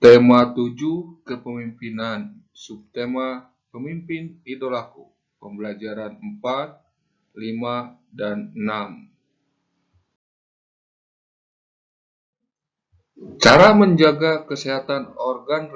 Tema 7 kepemimpinan, subtema pemimpin idolaku, pembelajaran 4, 5, dan 6. Cara menjaga kesehatan organ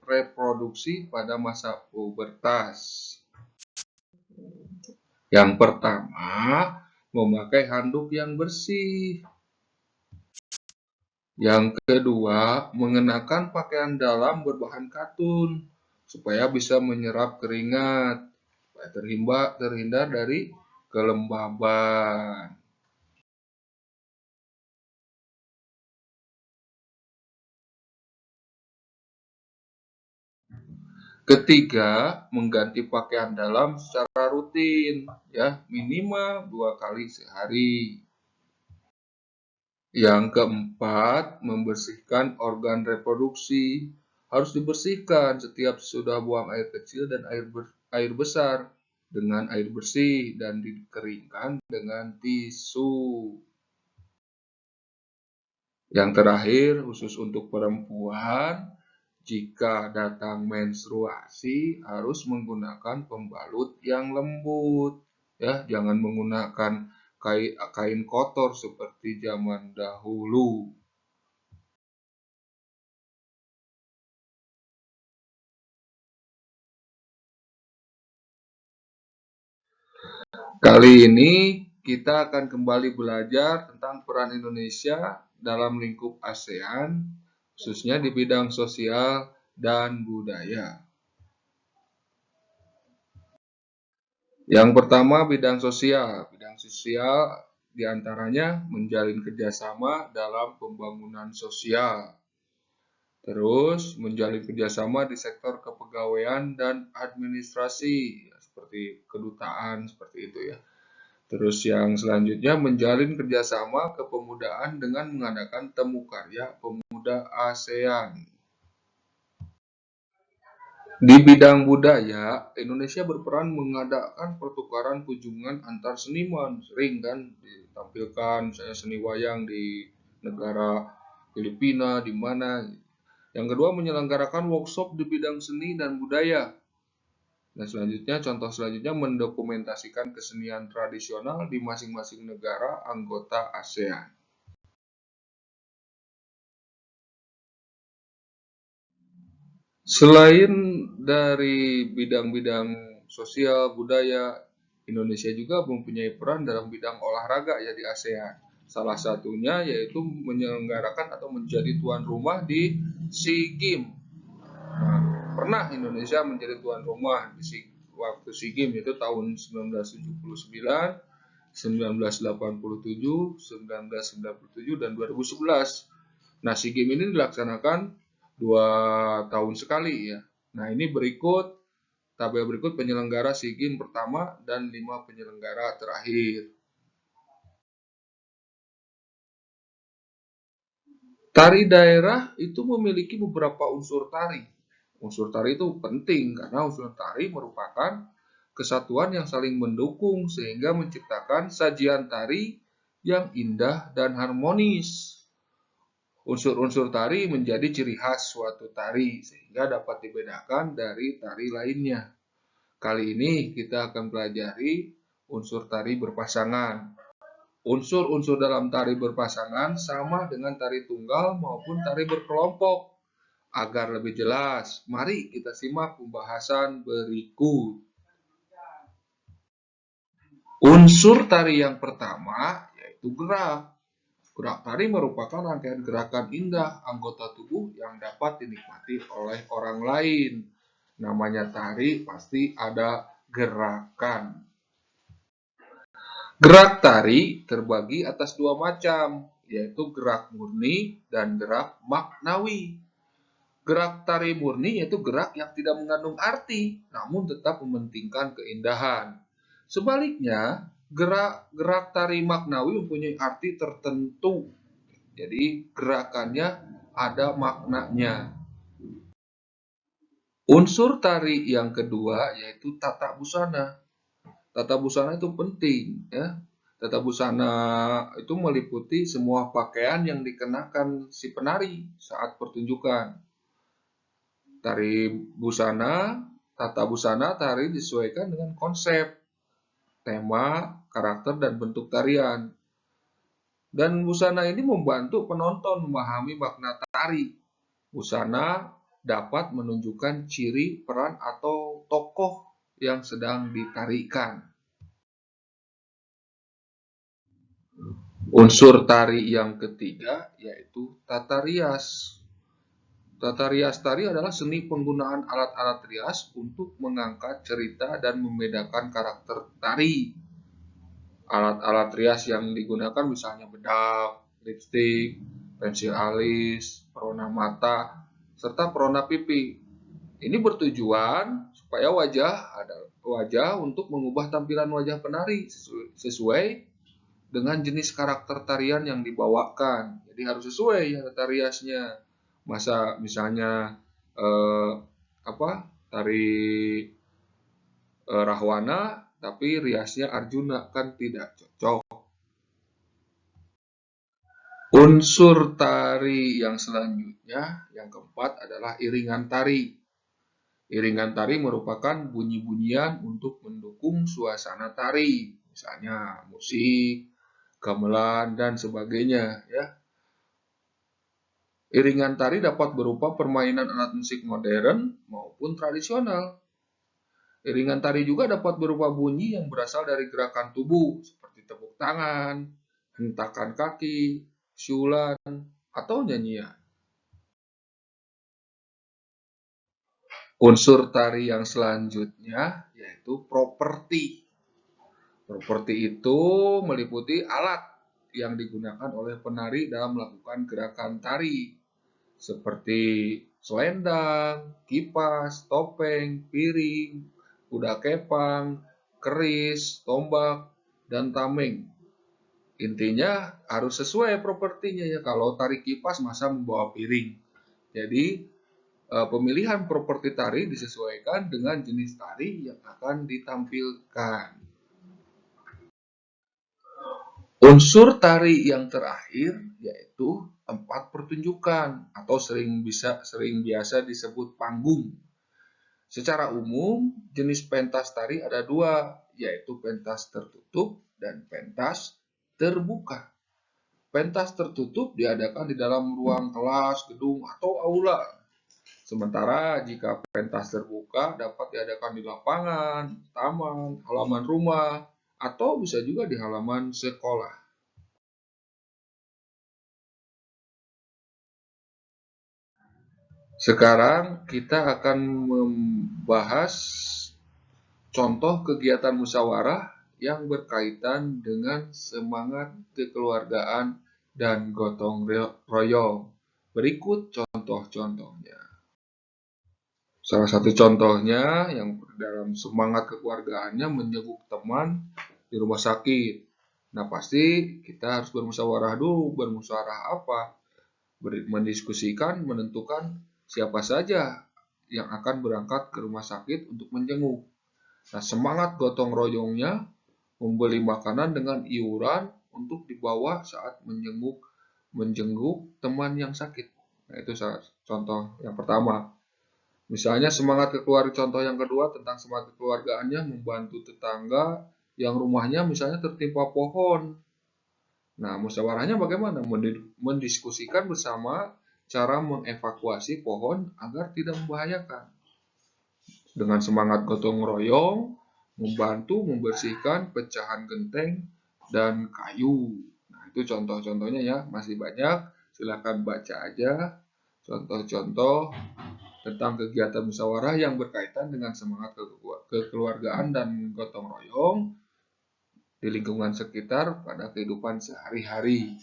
reproduksi pada masa pubertas. Yang pertama, memakai handuk yang bersih. Yang kedua, mengenakan pakaian dalam berbahan katun supaya bisa menyerap keringat, supaya terhindar dari kelembaban. Ketiga, mengganti pakaian dalam secara rutin, ya, minimal 2 kali sehari. Yang keempat, membersihkan organ reproduksi. Harus dibersihkan setiap sudah buang air kecil dan air besar dengan air bersih dan dikeringkan dengan tisu. Yang terakhir, khusus untuk perempuan, jika datang menstruasi harus menggunakan pembalut yang lembut, ya, jangan menggunakan kain kotor seperti zaman dahulu. Kali ini kita akan kembali belajar tentang peran Indonesia dalam lingkup ASEAN, khususnya di bidang sosial dan budaya. Yang pertama, bidang sosial. Bidang sosial diantaranya menjalin kerjasama dalam pembangunan sosial. Terus, menjalin kerjasama di sektor kepegawaian dan administrasi, seperti kedutaan, seperti itu ya. Terus yang selanjutnya, menjalin kerjasama kepemudaan dengan mengadakan temu karya pemuda ASEAN. Di bidang budaya, Indonesia berperan mengadakan pertukaran kunjungan antar seniman. Sering kan ditampilkan misalnya seni wayang di negara Filipina, di mana. Yang kedua, menyelenggarakan workshop di bidang seni dan budaya. Dan selanjutnya, contoh selanjutnya mendokumentasikan kesenian tradisional di masing-masing negara anggota ASEAN. Selain dari bidang-bidang sosial, budaya, Indonesia juga mempunyai peran dalam bidang olahraga ya di ASEAN. Salah satunya yaitu menyelenggarakan atau menjadi tuan rumah di SEA Games. Nah, pernah Indonesia menjadi tuan rumah di waktu SEA Games yaitu tahun 1979, 1987, 1997, dan 2011. Nah, SEA Games ini dilaksanakan 2 tahun sekali ya. Nah, ini tabel berikut penyelenggara SEA Games pertama dan 5 penyelenggara terakhir. Tari daerah itu memiliki beberapa unsur tari. Unsur tari itu penting karena unsur tari merupakan kesatuan yang saling mendukung sehingga menciptakan sajian tari yang indah dan harmonis. Unsur-unsur tari menjadi ciri khas suatu tari sehingga dapat dibedakan dari tari lainnya. Kali ini kita akan pelajari unsur tari berpasangan. Unsur-unsur dalam tari berpasangan sama dengan tari tunggal maupun tari berkelompok. Agar lebih jelas, mari kita simak pembahasan berikut. Unsur tari yang pertama yaitu gerak. Gerak tari merupakan rangkaian gerakan indah anggota tubuh yang dapat dinikmati oleh orang lain. Namanya tari pasti ada gerakan. Gerak tari terbagi atas 2 macam, yaitu gerak murni dan gerak maknawi. Gerak tari murni yaitu gerak yang tidak mengandung arti, namun tetap mementingkan keindahan. Sebaliknya, gerak tari maknawi mempunyai arti tertentu. Jadi, gerakannya ada maknanya. Unsur tari yang kedua yaitu tata busana. Tata busana itu penting ya. Tata busana itu meliputi semua pakaian yang dikenakan si penari saat pertunjukan. Tari busana, tata busana tari disesuaikan dengan konsep, tema, karakter, dan bentuk tarian. Dan busana ini membantu penonton memahami makna tari. Busana dapat menunjukkan ciri, peran, atau tokoh yang sedang ditarikan. Unsur tari yang ketiga yaitu tata rias. Tata rias tari adalah seni penggunaan alat-alat rias untuk mengangkat cerita dan membedakan karakter tari. Alat-alat rias yang digunakan misalnya bedak, lipstik, pensil alis, perona mata, serta perona pipi. Ini bertujuan supaya wajah untuk mengubah tampilan wajah penari sesuai dengan jenis karakter tarian yang dibawakan. Jadi harus sesuai ya tata riasnya. Masa misalnya tari Rahwana tapi riasnya Arjuna, kan tidak cocok. Unsur tari yang selanjutnya, yang keempat adalah iringan tari. Iringan tari merupakan bunyi-bunyian untuk mendukung suasana tari, misalnya musik, gamelan, dan sebagainya. Ya. Iringan tari dapat berupa permainan alat musik modern maupun tradisional. Iringan tari juga dapat berupa bunyi yang berasal dari gerakan tubuh, seperti tepuk tangan, hentakan kaki, siulan, atau nyanyian. Unsur tari yang selanjutnya yaitu properti. Properti itu meliputi alat yang digunakan oleh penari dalam melakukan gerakan tari, seperti selendang, kipas, topeng, piring, kuda kepang, keris, tombak, dan tameng. Intinya harus sesuai propertinya ya. Kalau tari kipas masa membawa piring. Jadi pemilihan properti tari disesuaikan dengan jenis tari yang akan ditampilkan. Unsur tari yang terakhir yaitu tempat pertunjukan atau sering biasa disebut panggung. Secara umum, jenis pentas tari ada dua, yaitu pentas tertutup dan pentas terbuka. Pentas tertutup diadakan di dalam ruang kelas, gedung, atau aula. Sementara jika pentas terbuka dapat diadakan di lapangan, taman, halaman rumah, atau bisa juga di halaman sekolah. Sekarang kita akan membahas contoh kegiatan musyawarah yang berkaitan dengan semangat kekeluargaan dan gotong royong. Berikut contoh-contohnya. Salah satu contohnya yang dalam semangat kekeluargaannya menjenguk teman di rumah sakit. Nah, pasti kita harus bermusyawarah dulu. Bermusyawarah apa? Mendiskusikan, menentukan siapa saja yang akan berangkat ke rumah sakit untuk menjenguk. Nah, semangat gotong royongnya membeli makanan dengan iuran untuk dibawa saat menjenguk teman yang sakit. Nah, itu contoh yang pertama. Misalnya contoh yang kedua tentang semangat kekeluargaannya membantu tetangga yang rumahnya misalnya tertimpa pohon. Nah, musyawarahnya bagaimana? Mendiskusikan bersama cara mengevakuasi pohon agar tidak membahayakan. Dengan semangat gotong royong, membantu membersihkan pecahan genteng dan kayu. Nah, itu contoh-contohnya ya, masih banyak. Silakan baca aja contoh-contoh tentang kegiatan musyawarah yang berkaitan dengan semangat kekeluargaan dan gotong royong di lingkungan sekitar pada kehidupan sehari-hari.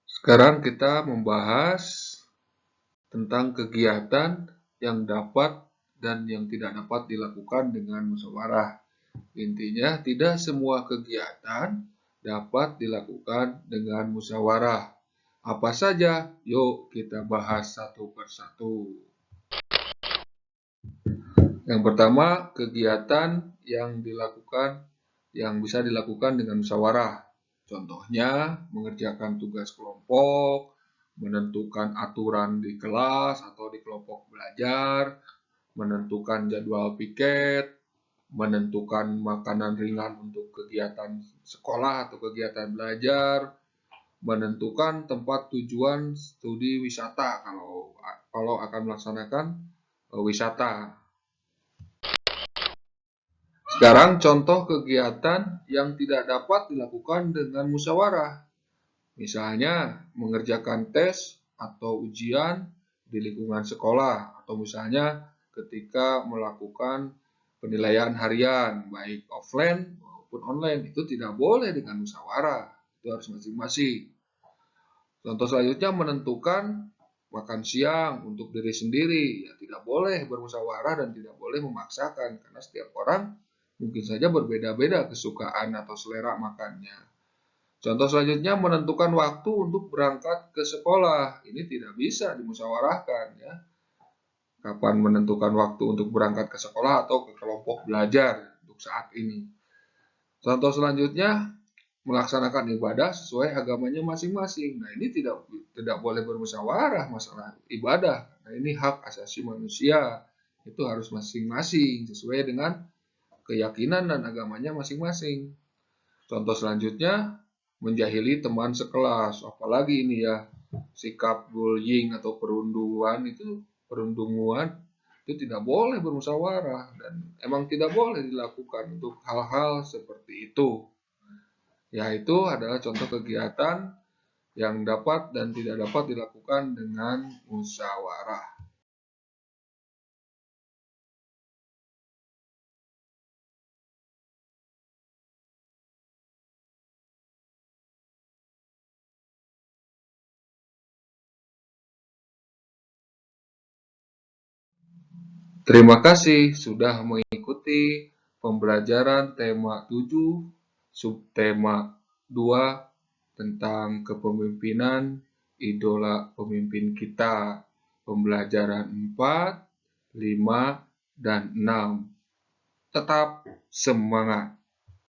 Sekarang kita membahas tentang kegiatan yang dapat dan yang tidak dapat dilakukan dengan musyawarah. Intinya, tidak semua kegiatan dapat dilakukan dengan musyawarah. Apa saja? Yuk kita bahas satu persatu. Yang pertama, kegiatan yang bisa dilakukan dengan musyawarah. Contohnya, mengerjakan tugas kelompok, menentukan aturan di kelas atau di kelompok belajar, menentukan jadwal piket, menentukan makanan ringan untuk kegiatan sekolah atau kegiatan belajar, menentukan tempat tujuan studi wisata kalau akan melaksanakan wisata. Sekarang contoh kegiatan yang tidak dapat dilakukan dengan musyawarah. Misalnya mengerjakan tes atau ujian di lingkungan sekolah, atau misalnya ketika melakukan penilaian harian baik offline maupun online, itu tidak boleh dengan musyawarah. Itu harus masing-masing. Contoh selanjutnya menentukan makan siang untuk diri sendiri. Ya, tidak boleh bermusyawarah dan tidak boleh memaksakan karena setiap orang mungkin saja berbeda-beda kesukaan atau selera makannya. Contoh selanjutnya menentukan waktu untuk berangkat ke sekolah. Ini tidak bisa dimusyawarahkan ya. Kapan menentukan waktu untuk berangkat ke sekolah atau ke kelompok belajar untuk saat ini. Contoh selanjutnya melaksanakan ibadah sesuai agamanya masing-masing. Nah, ini tidak boleh bermusyawarah masalah ibadah. Nah, ini hak asasi manusia. Itu harus masing-masing sesuai dengan keyakinan dan agamanya masing-masing. Contoh selanjutnya menjahili teman sekelas. Apalagi ini ya, sikap bullying atau perundungan itu tidak boleh bermusyawarah dan emang tidak boleh dilakukan untuk hal-hal seperti itu. Yaitu adalah contoh kegiatan yang dapat dan tidak dapat dilakukan dengan musyawarah. Terima kasih sudah mengikuti pembelajaran tema 7, subtema 2 tentang kepemimpinan idola pemimpin kita. Pembelajaran 4, 5, dan 6. Tetap semangat!